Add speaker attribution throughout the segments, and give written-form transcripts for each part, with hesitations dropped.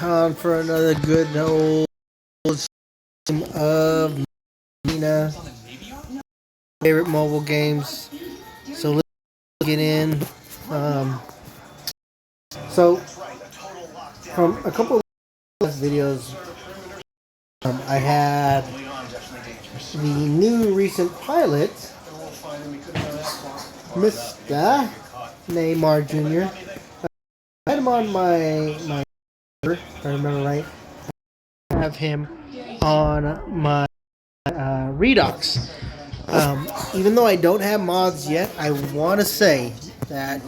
Speaker 1: on for another good old game of Mech Arena. Favorite mobile games. So let's get in. Um, so from a couple of last videos, I had the new recent pilot, Mr. Neymar Jr. I had him on my if I remember right. I have him on my Redux. Even though I don't have mods yet, I want to say that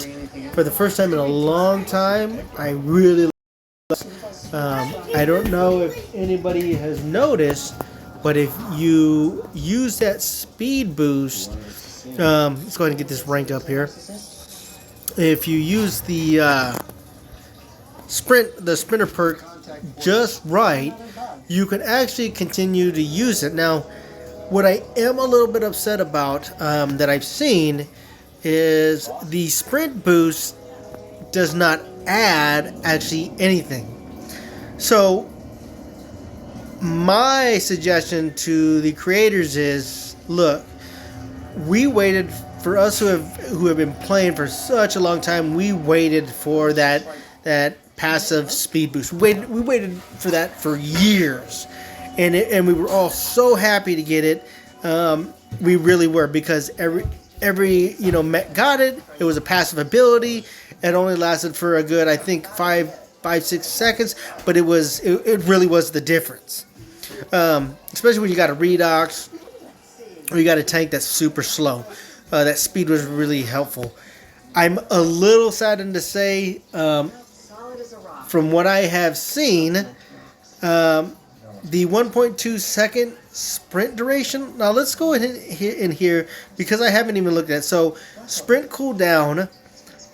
Speaker 1: for the first time in a long time, I really I don't know if anybody has noticed, but if you use that speed boost, let's go ahead and get this rank up here. If you use the sprinter perk just right, you can actually continue to use it. Now, what I am a little bit upset about that I've seen is the sprint boost does not add actually anything. So my suggestion to the creators is, look, we waited for us who have been playing for such a long time. We waited for that passive speed boost. We waited for that for years, and we were all so happy to get it. We really were, because every mech got it. It was a passive ability. It only lasted for a good, I think, 6 seconds, but it really was the difference. Especially when you got a Redox or you got a tank that's super slow. That speed was really helpful. I'm a little saddened to say, from what I have seen, the 1.2 second sprint duration. Now let's go ahead in here, because I haven't even looked at it. So sprint cooldown,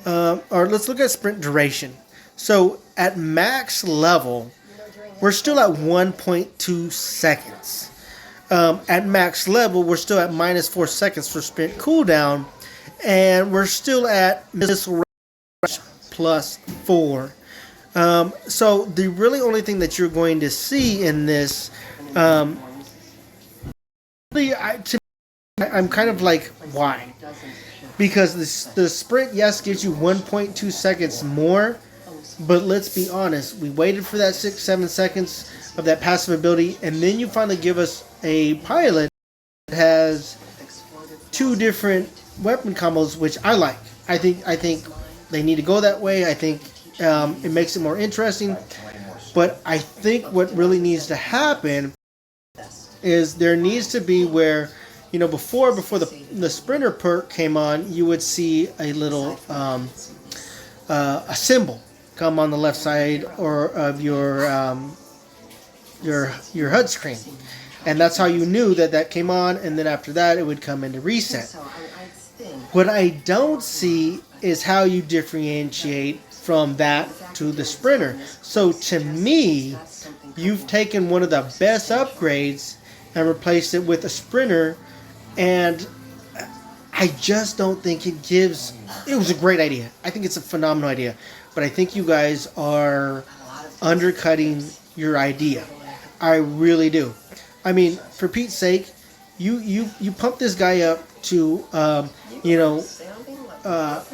Speaker 1: or let's look at sprint duration. So at max level, we're still at 1.2 seconds. At max level, we're still at -4 seconds for sprint cooldown, and we're still at missile rush +4. So the really only thing that you're going to see in this, I'm kind of like, why? Because the sprint, yes, gives you 1.2 seconds more, but let's be honest, we waited for that 6-7 seconds of that passive ability, and then you finally give us a pilot that has 2 different weapon combos, which I like. I think they need to go that way. I think it makes it more interesting. But I think what really needs to happen is there needs to be where, before the sprinter perk came on, you would see a little a symbol come on the left side or of your HUD screen, and that's how you knew that came on. And then after that, it would come into reset. What I don't see is how you differentiate from that to the sprinter. So to me, you've taken one of the best upgrades and replaced it with a sprinter, and I just don't think it gives. It was a great idea. I think it's a phenomenal idea, but I think you guys are undercutting your idea. I really do. I mean, for Pete's sake, you pump this guy up to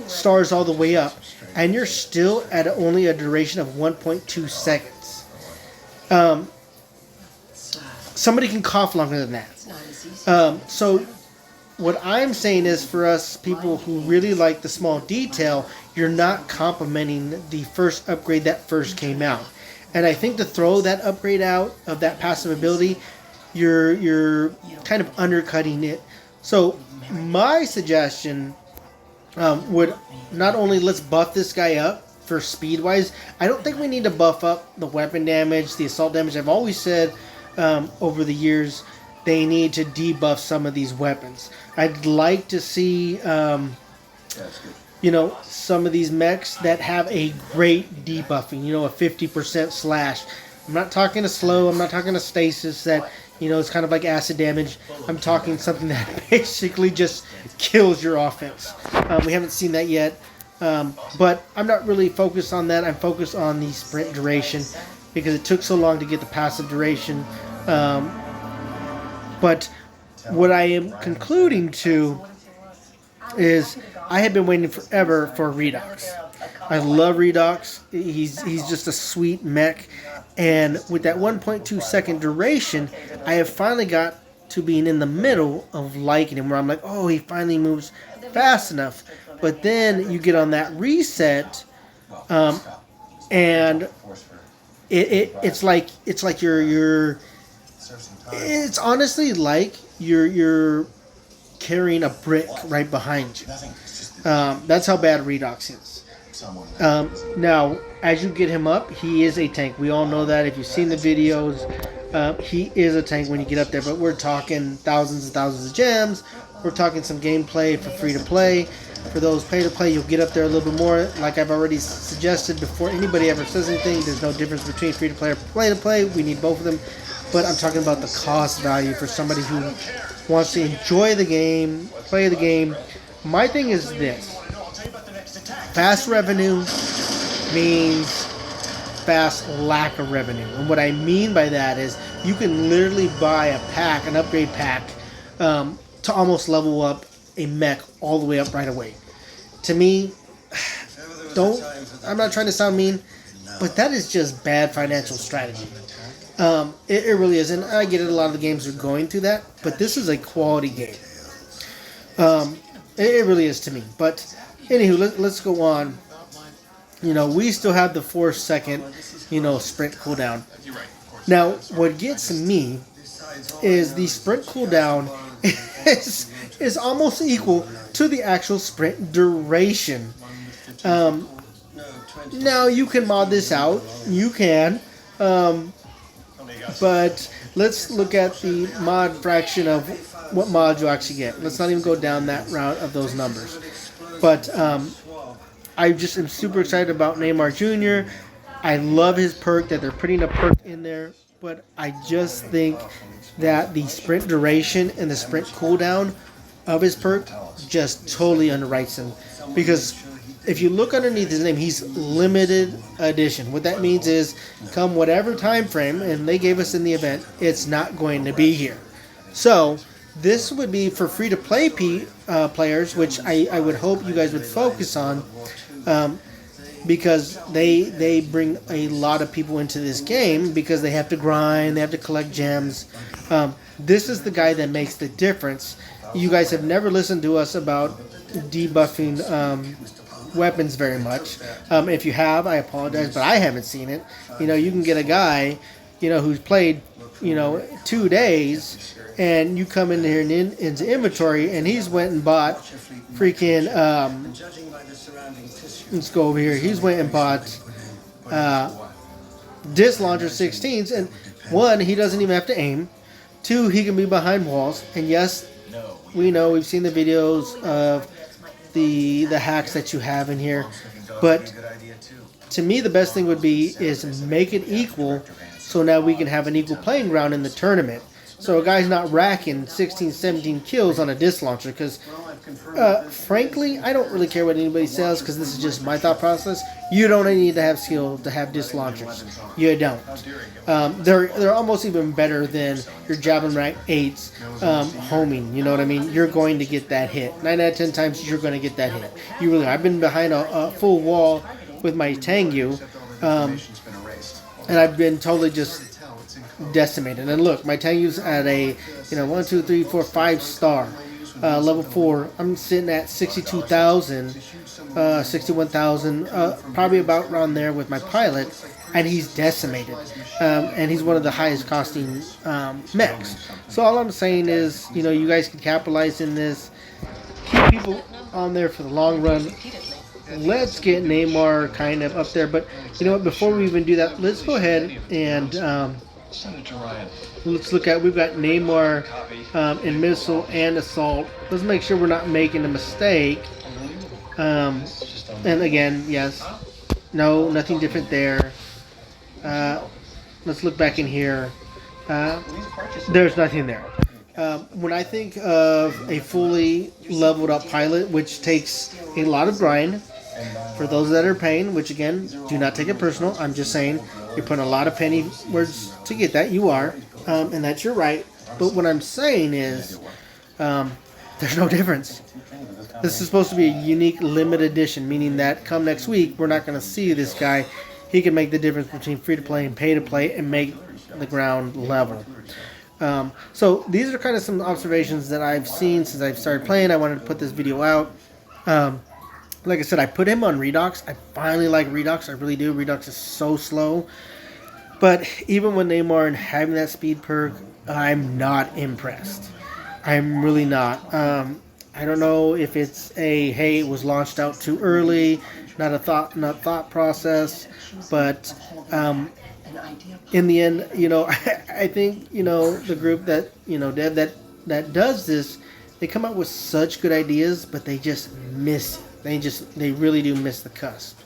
Speaker 1: stars all the way up, and you're still at only a duration of 1.2 seconds. Somebody can cough longer than that. So what I'm saying is, for us people who really like the small detail, you're not complimenting the first upgrade that first came out. And I think to throw that upgrade out of that passive ability, you're kind of undercutting it. So my suggestion would not only, let's buff this guy up for speed wise. I don't think we need to buff up the weapon damage, the assault damage. I've always said over the years they need to debuff some of these weapons. I'd like to see some of these mechs that have a great debuffing, a 50% slash. I'm not talking a slow, I'm not talking a stasis that, it's kind of like acid damage. I'm talking something that basically just kills your offense. We haven't seen that yet, but I'm not really focused on that. I'm focused on the sprint duration. because it took so long to get the passive duration. But what I am concluding to is I have been waiting forever for Redox. I love Redox. He's just a sweet mech. And with that 1.2 second duration, I have finally got to being in the middle of liking him, where I'm like, oh, he finally moves fast enough. But then you get on that reset, and it's like it's honestly like you're carrying a brick right behind you. That's how bad Redox is. Now, as you get him up, he is a tank. We all know that. If you've seen the videos, he is a tank when you get up there. But we're talking thousands and thousands of gems. We're talking some gameplay for free to play. For those pay to play, you'll get up there a little bit more. Like I've already suggested before anybody ever says anything, there's no difference between free to play or play to play. We need both of them. But I'm talking about the cost value for somebody who wants to enjoy the game, play the game. My thing is this. Fast revenue means fast lack of revenue. And what I mean by that is you can literally buy a pack, an upgrade pack, to almost level up a mech all the way up right away. To me, I'm not trying to sound mean, but that is just bad financial strategy. It really is, and I get it, a lot of the games are going through that, but this is a quality game. It really is to me. But anywho, let's go on. We still have the 4-second, sprint cooldown. Now, what gets me is the sprint cooldown is almost equal to the actual sprint duration. Now, you can mod this out. You can. But let's look at the mod fraction of what mods you actually get. Let's not even go down that route of those numbers. But I just am super excited about Neymar Jr. I love his perk, that they're putting a perk in there. But I just think that the sprint duration and the sprint cooldown of his perk just totally underwrites him. Because if you look underneath his name, he's limited edition. What that means is, come whatever time frame, and they gave us in the event, it's not going to be here. So this would be for free-to-play players, which I would hope you guys would focus on, because they bring a lot of people into this game because they have to grind, they have to collect gems. This is the guy that makes the difference. You guys have never listened to us about debuffing weapons very much. If you have, I apologize, but I haven't seen it. You can get a guy, who's played, 2 days, and you come in here into inventory, and he's went and bought freaking. Let's go over here. He's went and bought disc launcher 16s, and 1, he doesn't even have to aim. 2, he can be behind walls, and yes, we've seen the videos of the hacks that you have in here, but to me the best thing would be is make it equal, so now we can have an equal playing ground in the tournament. So a guy's not racking 16, 17 kills on a disc launcher, because frankly, I don't really care what anybody says, because this is just my thought process. You don't need to have skill to have disc launchers. You don't. They're almost even better than your javelin rank 8s homing. You know what I mean? You're going to get that hit. 9 out of 10 times you're going to get that hit. You really are. I've been behind a full wall with my Tengu, and I've been totally just decimated. And look, my Tengu's at a 1, 2, 3, 4, 5 star. Level 4, I'm sitting at 62,000, 61,000, probably about around there with my pilot, and he's decimated. And he's one of the highest costing mechs. So all I'm saying is, you guys can capitalize in this, keep people on there for the long run. Let's get Neymar kind of up there. But you know what, before we even do that, let's go ahead and let's look at, we've got Neymar in missile and assault. Let's make sure we're not making a mistake. And again, yes, no, nothing different there. Let's look back in here. There's nothing there. When I think of a fully leveled up pilot, which takes a lot of grind, for those that are paying, which again, do not take it personal, I'm just saying, You're putting a lot of penny words to get that. You are, and that's your right. But what I'm saying is, there's no difference. This is supposed to be a unique limited edition, meaning that come next week, we're not going to see this guy. He can make the difference between free to play and pay to play and make the ground level. So these are kind of some observations that I've seen since I've started playing. I wanted to put this video out. Like I said, I put him on Redux. I finally like Redux. I really do. Redux is so slow. But even with Neymar and having that speed perk, I'm not impressed. I'm really not. I don't know if it's hey, it was launched out too early, not thought process, but in the end, I think the group that dev that does this, they come up with such good ideas, but they just miss it. They really do miss the cusp,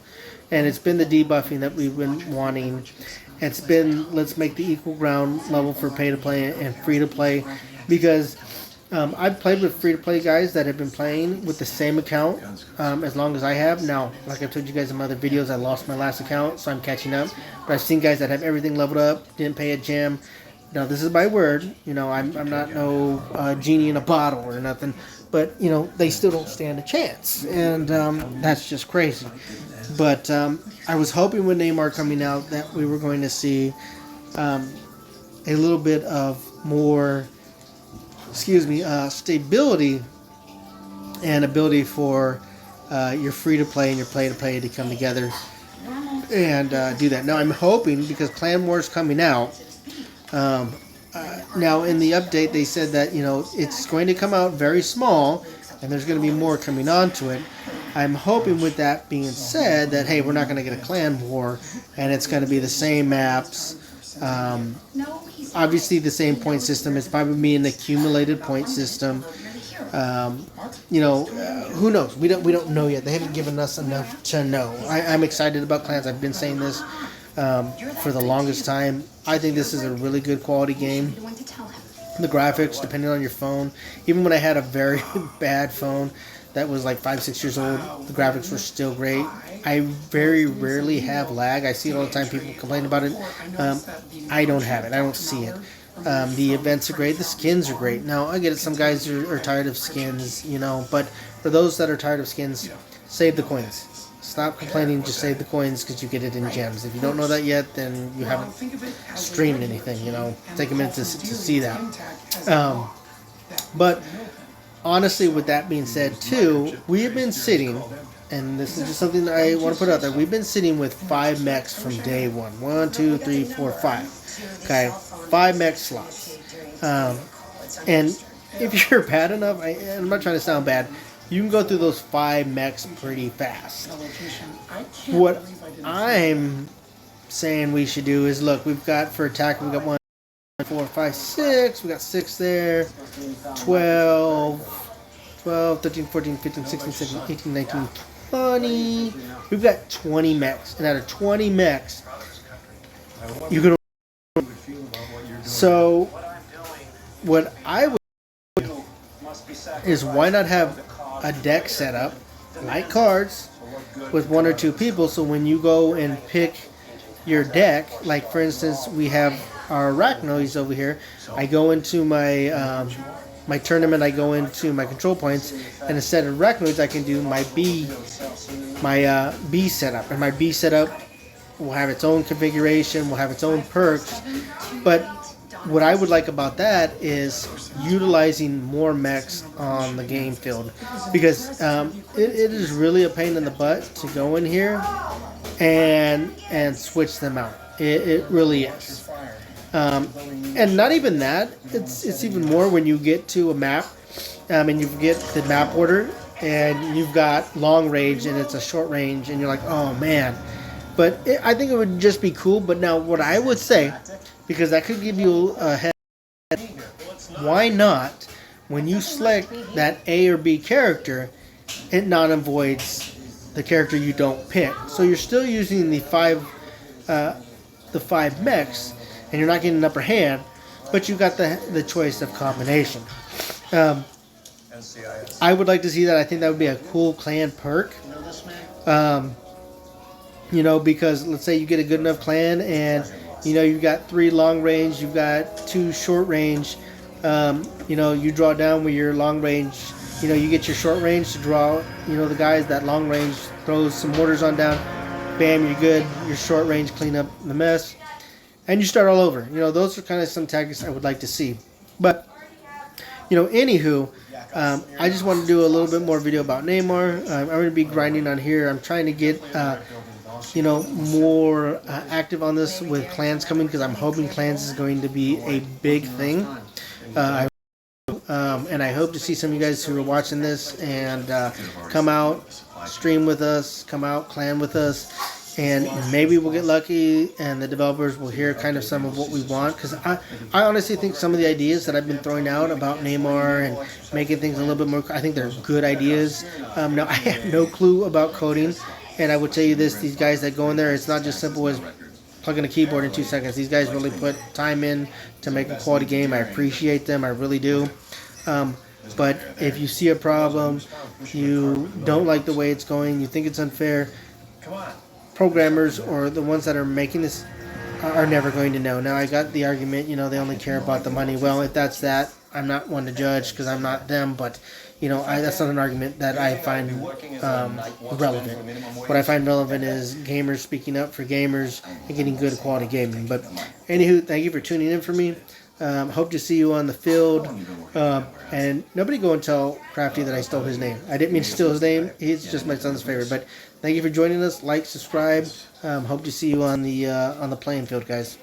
Speaker 1: and it's been the debuffing that we've been wanting. It's been let's make the equal ground level for pay to play and free to play, because I've played with free-to-play guys that have been playing with the same account as long as I have. Now, like I've told you guys in my other videos, I lost my last account, so I'm catching up. But I've seen guys that have everything leveled up, didn't pay a gem. Now, this is my word. I'm not no genie in a bottle or nothing. But, they still don't stand a chance. And that's just crazy. But I was hoping with Neymar coming out that we were going to see a little bit of more... stability and ability for your free-to-play and your play-to-play to come together and do that. Now, I'm hoping, because Clan Wars coming out, now in the update they said that, it's going to come out very small, and there's going to be more coming onto it. I'm hoping with that being said that, hey, we're not going to get a Clan War, and it's going to be the same maps. Obviously the same point system. It's probably be an accumulated point system. Who knows? We don't know yet. They haven't given us enough to know. I'm excited about clans. I've been saying this for the longest time. I think this is a really good quality game. The graphics, depending on your phone, even when I had a very bad phone that was like 5-6 years old, the graphics were still great. I very rarely have lag. I see it all the time. People complain about it. I don't have it. I don't see it. The events are great. The skins are great. Now, I get it. Some guys are tired of skins, but for those that are tired of skins, save the coins. Stop complaining. Just save the coins because you get it in gems. If you don't know that yet, then you haven't streamed anything. Take a minute to see that. But honestly, with that being said, too, we have been sitting, and this is just something that I want to put out there. We've been sitting with 5 mechs from day one. 1, 2, 3, 4, 5. Okay, 5 mech slots. And if you're bad enough, I'm not trying to sound bad, you can go through those 5 mechs pretty fast. What I'm saying we should do is, look, we've got for attack, we've got 1, 4, 5, 6. We got 6 there. 12, 13, 14, 15, 16, 17, 18, 19, 20. We've got 20 mechs. And out of 20 mechs, you can... So, what I would do is, why not have a deck set up, like cards, with 1 or 2 people, so when you go and pick your deck, like for instance, we have our arachnoids over here. I go into my my tournament, I go into my control points, and instead of arachnoids, I can do my B setup. And my B setup will have its own configuration, will have its own perks. But what I would like about that is utilizing more mechs on the game field, because it is really a pain in the butt to go in here and switch them out. It really is. And not even that, it's even more when you get to a map and you get the map order and you've got long range and it's a short range and you're like, oh man. But I think it would just be cool. But now what I would say, because that could give you a head, why not, when you select that A or B character, it non-avoids the character you don't pick. So you're still using the five mechs, and you're not getting an upper hand, but you got the choice of combination. I would like to see that. I think that would be a cool clan perk. You know, because let's say you get a good enough clan, and you know you've got 3 long range, you've got 2 short range. You know, you draw down with your long range. You know, you get your short range to draw. You know, the guys that long range throws some mortars on down. Bam, you're good. Your short range clean up the mess, and you start all over. You know, those are kind of some tactics I would like to see. But you know, anywho, I just want to do a little bit more video about Neymar. I'm going to be grinding on here. I'm trying to get you know, more active on this with clans coming, because I'm hoping clans is going to be a big thing. And I hope to see some of you guys who are watching this and come out, stream with us, come out, clan with us, and maybe we'll get lucky and the developers will hear kind of some of what we want. Because I honestly think some of the ideas that I've been throwing out about Neymar and making things a little bit more, I think they're good ideas. Now, I have no clue about coding. And I would tell you this, these guys that go in there, it's not just simple as plugging a keyboard in 2 seconds. These guys really put time in to make a quality game. I appreciate them, I really do. But if you see a problem, you don't like the way it's going, you think it's unfair, programmers or the ones that are making this are never going to know. Now, I got the argument, you know, they only care about the money. Well, if that's that, I'm not one to judge because I'm not them, but you know, that's not an argument that I find relevant. What I find relevant is gamers speaking up for gamers and getting good quality gaming. But anywho, thank you for tuning in for me. Hope to see you on the field. And nobody go and tell Crafty that I stole his name. I didn't mean to steal his name. He's just my son's favorite. But thank you for joining us. Like, subscribe. Hope to see you on the playing field, guys.